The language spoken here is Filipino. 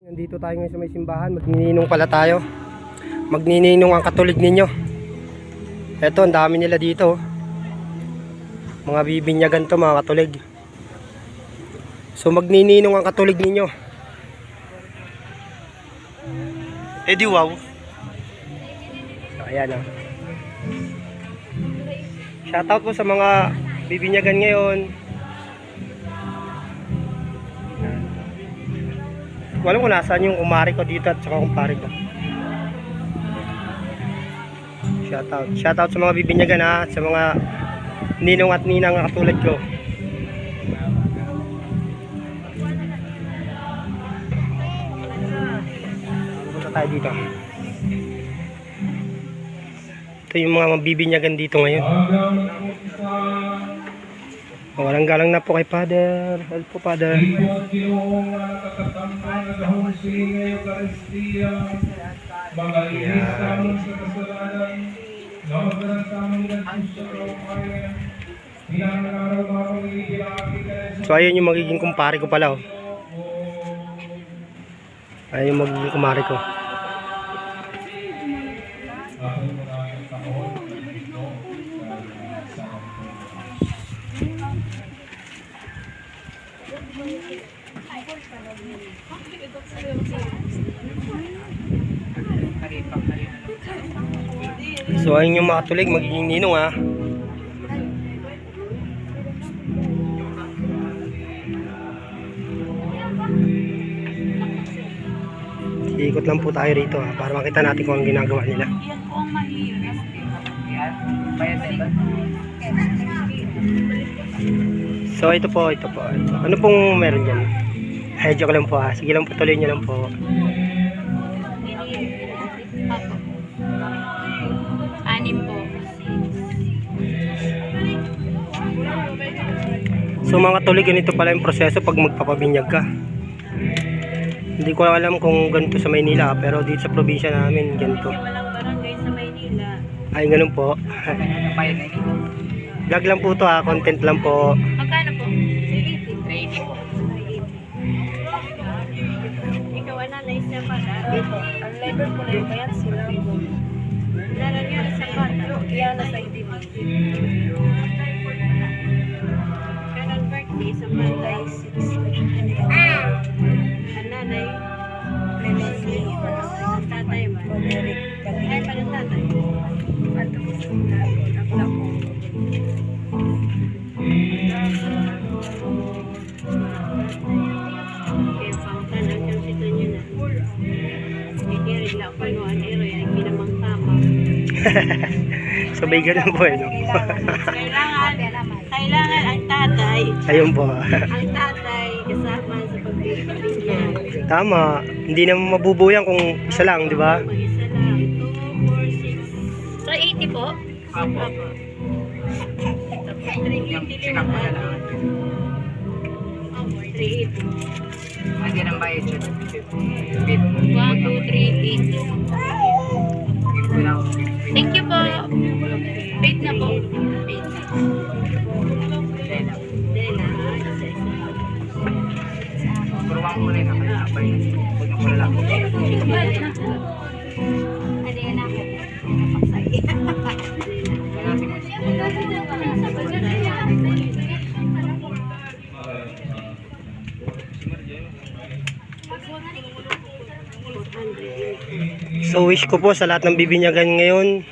Nandito tayo ngayon sa may simbahan. Magnininong pala tayo. Magnininong ang Katolik ninyo. Eto, ang dami nila dito. Mga bibinyagan to, mga Katolik. So magnininong ang Katolik ninyo. Eh di wow. So ayan o. Shoutout po sa mga bibinyagan ngayon. Walang kung nasaan yung kumari ko dito at saka kumpari ko. Shoutout sa mga bibinyagan ha, sa mga ninong at ninang katulad ko. Punta tayo dito. Ito yung mga mabibinyagan dito ngayon. Walang galang na po kay Father. Help po, Father. So ayun yung magiging kumpare ko pala. Ayun yung magiging kumpare ko. So ayun yung mga Katolik magiging ninong ha. Ikot lang po tayo rito ha, para makita natin kung ang ginagawa nila. So ito po. Ano pong meron dyan? Ay, joke lang po ha. Sige lang po, tuloy nyo lang po. Anim po. So mga Katolik, ganito pala yung proseso pag magpapabinyag ka. Hindi ko alam kung ganito sa Maynila, pero dito sa probinsya namin ganito. Walang barangay sa Maynila. Ay, ganun po. Vlog lang po to ha, content lang po. Magkano po? 380 po. Ikaw nanay sa bata. Ang level po na yung bayan sila po. Lalagyan sa bata. Kaya na sa IDB. Pero ang birthday sa Monday 6. Ang nanay, ang tatay man. Ay, pa ng tatay. Ato po sa nakla po. Kaya pangtan ang sito nyo na. Ikirig lang pa noon, ay ginamang tama. Sabay ganun po eh, no? Kailangan ang tatay. Ayun po. Ang tatay kasama sa pagbibinyag. Tama. Hindi naman mabubuyan kung isa lang, di ba? Mag-isa lang. 2, 4, 6. 380 po? Apo. 380 lang po. 380. Hindi nang bayad siya. 1, 2, 3, 8. Thank you po. Wait na po. Puruwang ko rin ako na bayad. Huwag na pala lang. So wish ko po sa lahat ng bibinyagan ngayon,